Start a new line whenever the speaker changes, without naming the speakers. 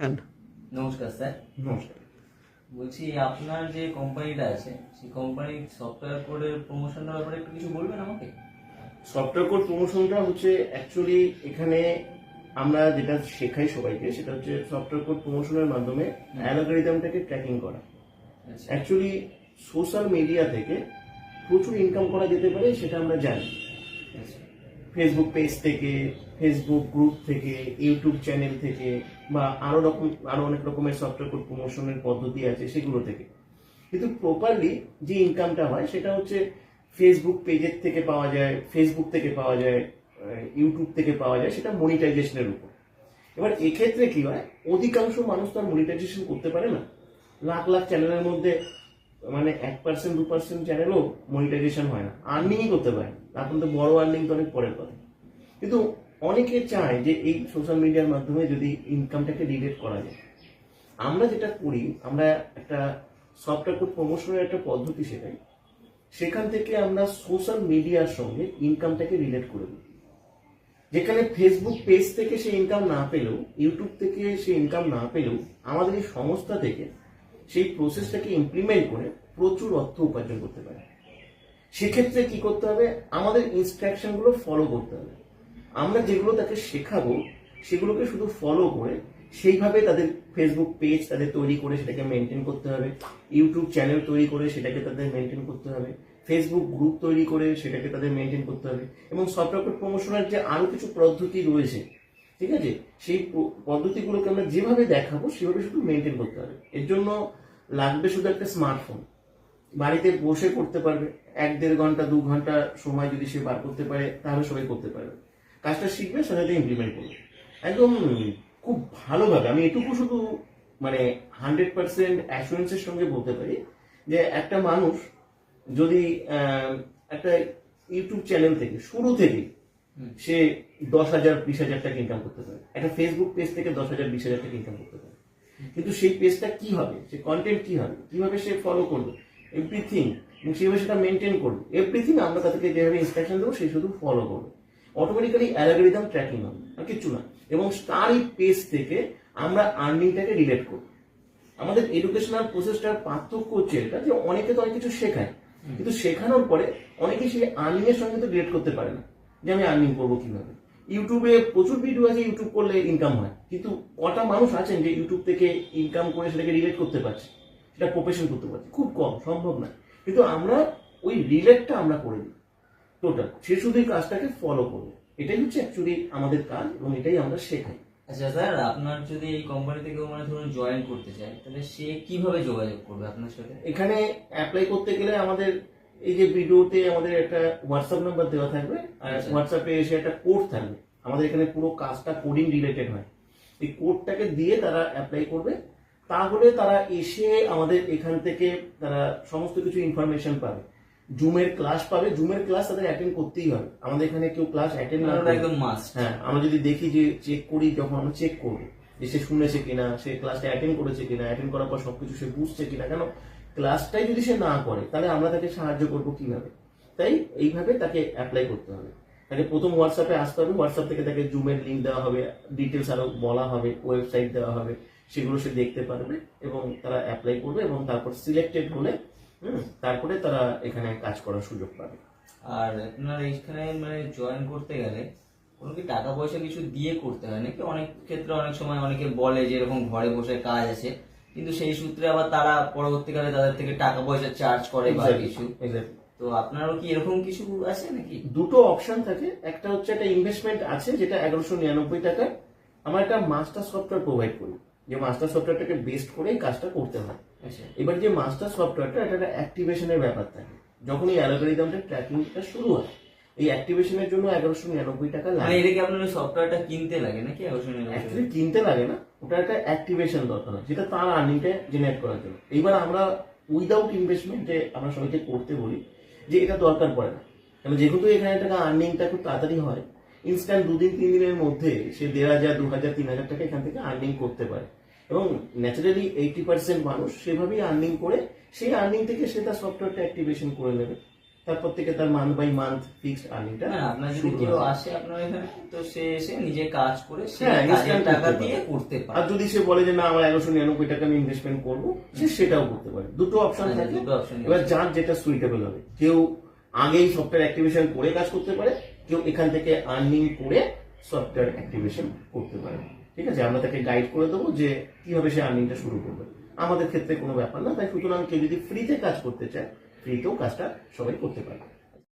হ্যাঁ,
নমস্কার স্যার।
নমস্কার।
বলছি আপনার যে কোম্পানিটা আছে সেই কোম্পানির সফটওয়্যার কোডের প্রমোশনের ব্যাপারে একটু কিছু বলবেন আমাকে?
সফটওয়্যার কোড প্রমোশনটা হচ্ছে অ্যাকচুয়ালি এখানে আমরা যেটা শেখাই সবাইকে সেটা হচ্ছে সফটওয়্যার কোড প্রমোশনের মাধ্যমে অ্যালগরিদমটাকে ট্র্যাকিং করা।
আচ্ছা
অ্যাকচুয়ালি সোশ্যাল মিডিয়া থেকে প্রচুর ইনকাম করা যেতে পারে সেটা আমরা জানি।
আচ্ছা
ফেসবুক পেজ থেকে, ফেসবুক গ্রুপ থেকে, ইউটিউব চ্যানেল থেকে বা আরো অনেক রকমের সফটওয়্যার কোড প্রমোশনের পদ্ধতি আছে সেগুলো থেকে। কিন্তু প্রপারলি যে ইনকামটা হয় সেটা হচ্ছে ফেসবুক পেজের থেকে পাওয়া যায়, ফেসবুক থেকে পাওয়া যায়, ইউটিউব থেকে পাওয়া যায়, সেটা মনিটাইজেশনের উপর। এবার এক্ষেত্রে কি হয়, অধিকাংশ মানুষ তো আর মনিটাইজেশন করতে পারে না। লাখ লাখ চ্যানেলের মধ্যে মানে 1% 2% চ্যানেলও মনিটাইজেশন হয় না, আর্নিংই করতে পারে না। এখন তো বড় আর্নিং তো অনেক পরের কথা। কিন্তু অনেকে চায় যে এই সোশ্যাল মিডিয়ার মাধ্যমে যদি ইনকামটাকে রিলেট করা যায়। আমরা যেটা করি, আমরা একটা সফটওয়্যার কোড প্রমোশনের একটা পদ্ধতি শেখাই। সেখান থেকে আমরা সোশ্যাল মিডিয়ার সঙ্গে ইনকামটাকে রিলেট করে দিই। যেখানে ফেসবুক পেজ থেকে সে ইনকাম না পেলেও, ইউটিউব থেকে সে ইনকাম না পেলেও, আমাদের এই সংস্থা থেকে সেই প্রসেসটাকে ইমপ্লিমেন্ট করে প্রচুর অর্থ উপার্জন করতে পারে। সেক্ষেত্রে কি করতে হবে, আমাদের ইনস্ট্রাকশনগুলো ফলো করতে হবে। আমরা যেগুলো তাকে শেখাবো সেগুলোকে শুধু ফলো করে সেইভাবে তাদের ফেসবুক পেজ তাদের তৈরি করে সেটাকে মেনটেন করতে হবে, ইউটিউব চ্যানেল তৈরি করে সেটাকে তাদের মেনটেন করতে হবে, ফেসবুক গ্রুপ তৈরি করে সেটাকে তাদের মেনটেন করতে হবে, এবং সফটওয়্যার কোড প্রমোশনের যে আরো কিছু পদ্ধতি রয়েছে, ঠিক আছে, সেই পদ্ধতিগুলোকে আমরা যেভাবে দেখাবো সেভাবে শুধু মেনটেন করতে হবে। এর জন্য লাগবে শুধু একটা স্মার্টফোন। বাড়িতে বসে করতে পারবে, 1-1.5 ঘন্টা 2 ঘন্টা সময় যদি সে বার করতে পারে তাহলে সবাই করতে পারবে। কাজটা শিখবে, সাথে ইমপ্লিমেন্ট করবে একদম খুব ভালোভাবে। আমি এটুকু শুধু মানে 100% অ্যাসুরেন্সের সঙ্গে বলতে পারি যে একটা মানুষ যদি একটা ইউটিউব চ্যানেল থেকে শুরু থেকে সে 10,000 20,000 টাকা ইনকাম করতে পারে, একটা ফেসবুক পেজ থেকে 10,000 20,000 টাকা ইনকাম করতে পারে। কিন্তু সেই পেজটা কি হবে, সে কন্টেন্ট কি হবে, কিভাবে সে ফলো করবে, এভরিথিং, এবং সেভাবে সেটা মেনটেন করবে, এভরিথিং আমরা তাদেরকে যেভাবে ইনস্ট্রাকশন দেবো সেই শুধু ফলো করবে। অটোমেটিক্যালি অ্যালগরিদম ট্র্যাকিং হবে, আর কিচ্ছু না। এবং তার এই পেজ থেকে আমরা আর্নিংটাকে রিলেট করব। আমাদের এডুকেশনাল প্রসেসটার পার্থক্য হচ্ছে এটা যে অনেকে তো অনেক কিছু শেখায়, কিন্তু শেখানোর পরে অনেকে সেই আর্নিং এর সঙ্গে তো রিলেট করতে পারে না যে আমি আর্নিং করবো কিভাবে। ইউটিউবে প্রচুর ভিডিও আছে, ইউটিউব করলে ইনকাম হয়, কিন্তু কটা মানুষ আছেন যে ইউটিউব থেকে ইনকাম করে সেটাকে রিলেট করতে পারছে, সেটা প্রফেশন করতে পারছে? খুব কম, সম্ভব না। কিন্তু আমরা ওই রিলেটটা আমরা করে দিই টোটাল, সে শুধু এই কাজটাকে ফলো করবে। এটাই হচ্ছে অ্যাকচুয়ালি আমাদের কাজ এবং এটাই আমরা শেখাই।
আচ্ছা স্যার, আপনার যদি এই কোম্পানিতে কেউ মানে ধরুন জয়েন করতে চায় তাহলে সে কিভাবে যোগাযোগ করবে আপনার সাথে?
এখানে অ্যাপ্লাই করতে গেলে আমাদের এই যে ভিডিওতে আমাদের একটা হোয়াটসঅ্যাপ নাম্বার দেওয়া থাকবে, আর হোয়াটসঅ্যাপে এসে একটা কোড থাকবে। আমাদের এখানে পুরো কাজটা কোডিং রিলেটেড হয়। এই কোডটাকে দিয়ে তারা অ্যাপ্লাই করবে, তাহলে তারা এসে আমাদের এখান থেকে তারা সমস্ত কিছু ইনফরমেশন পাবে। জুমের ক্লাস পাবে, জুমের ক্লাস তাদের অ্যাটেন্ড করতেই হবে। আমাদের এখানে কেউ ক্লাস অ্যাটেন্ড না করে,
একদম মাস্ট।
হ্যাঁ, আমরা যদি দেখি যে চেক করি, যখন আমরা চেক করবো যে সে শুনেছে কিনা, সে ক্লাসটা অ্যাটেন্ড করেছে কিনা, অ্যাটেন্ড করার পর সবকিছু সে বুঝছে কিনা। কেন, ক্লাসটাই যদি সে না করে তাহলে আমরা তাকে সাহায্য করবো কিভাবে? তাই এইভাবে তাকে অ্যাপ্লাই করতে হবে। তাকে প্রথম হোয়াটসঅ্যাপে আসতে হবে, হোয়াটসঅ্যাপ থেকে তাকে জুমের লিঙ্ক দেওয়া হবে, ডিটেলস আরো বলা হবে, ওয়েবসাইট দেওয়া হবে, সেগুলো সে দেখতে পারবে এবং তারা অ্যাপ্লাই করবে, এবং তারপর সিলেক্টেড হলে তারপরে তারা এখানে কাজ করার সুযোগ পাবে।
আর আপনার এইখানে মানে জয়েন করতে গেলে কোনো কি টাকা পয়সা কিছু দিয়ে করতে হয় নাকি? অনেক ক্ষেত্রে অনেক সময় অনেকে বলে যে এরকম ঘরে বসে কাজ আছে, কিন্তু সেই সূত্রে আবার তারা পরবর্তীকালে তাদের থেকে টাকা পয়সা চার্জ করে বা কিছু। তো আপনারও কি এরকম কিছু আছে নাকি?
দুটো অপশন থাকে। একটা হচ্ছে একটা ইনভেস্টমেন্ট আছে যেটা 1199 টাকা। আমরা একটা মাস্টার সফটওয়্যার প্রোভাইড করি, যে মাস্টার সফটওয়্যারটাকে বেস্ট করে এই কাজটা করতে হয়। এবার যে মাস্টার সফটওয়্যারটা, এটা একটা অ্যাক্টিভেশনের ব্যাপার থাকে। যখন এই অ্যালগরিদমটা ট্র্যাকিংটা শুরু হয়, এই অ্যাক্টিভেশনের জন্য 1199 টাকা লাগে।
মানে এটাকে আপনার সফটওয়্যারটা কিনতে লাগে নাকি?
অ্যাকচুয়ালি কিনতে লাগে না, ওটা একটা অ্যাক্টিভেশন দরকার হয়, যেটা তার আর্নিংটা জেনারেট করার জন্য। এইবার আমরা উইদাউট ইনভেস্টমেন্টে আমরা সবাইকে করতে বলি যে এটা দরকার পড়ে না, কারণ যেহেতু এখানে টাকা আর্নিংটা খুব তাড়াতাড়ি হয়। ইনস্ট্যান্ট 2-3 দিনের মধ্যে সে 1,500 2,000 3,000 টাকা এখান থেকে আর্নিং করতে পারে। এবং ন্যাচারালি 80% মানুষ সেভাবেই আর্নিং করে, সেই আর্নিং থেকে সে তার সফটওয়্যারটা অ্যাক্টিভেশন করে নেবে। তারপর থেকে তার মান্থ বাই মান্থ ফিক্সড আর্নিংটা
না আপনার যদি
শুরু
কেউ
হবে।
আসে আপনার এখানে, তো সে এসে নিজে কাজ করে সে
হ্যাঁ,
কাজের
instant
টাকা
করতে
দিয়ে
পারে।
করতে পারে।
আর যদি সে বলে যে না আমার 1199 টাকা আমি ইনভেস্টমেন্ট করবো, সে সেটাও করতে পারে। দুটো অপশন
হ্যাঁ,
থাকে।
দুটো option
এবার
আছে।
যার যেটা সুইটেবল হবে, কেউ আগেই সফটওয়্যার অ্যাক্টিভেশন করে কাজ করতে পারে, কেউ এখান থেকে আর্নিং করে সফটওয়্যার অ্যাক্টিভেশন করতে পারে। ঠিক আছে, আমরা তাকে গাইড করে দেবো যে কিভাবে সে আর্নিংটা শুরু করবে। আমাদের ক্ষেত্রে কোনো ব্যাপার না, তাই সুতরাং কেউ যদি ফ্রিতে কাজ করতে চায়, ফ্রিতেও কাজটা সবাই করতে পারে।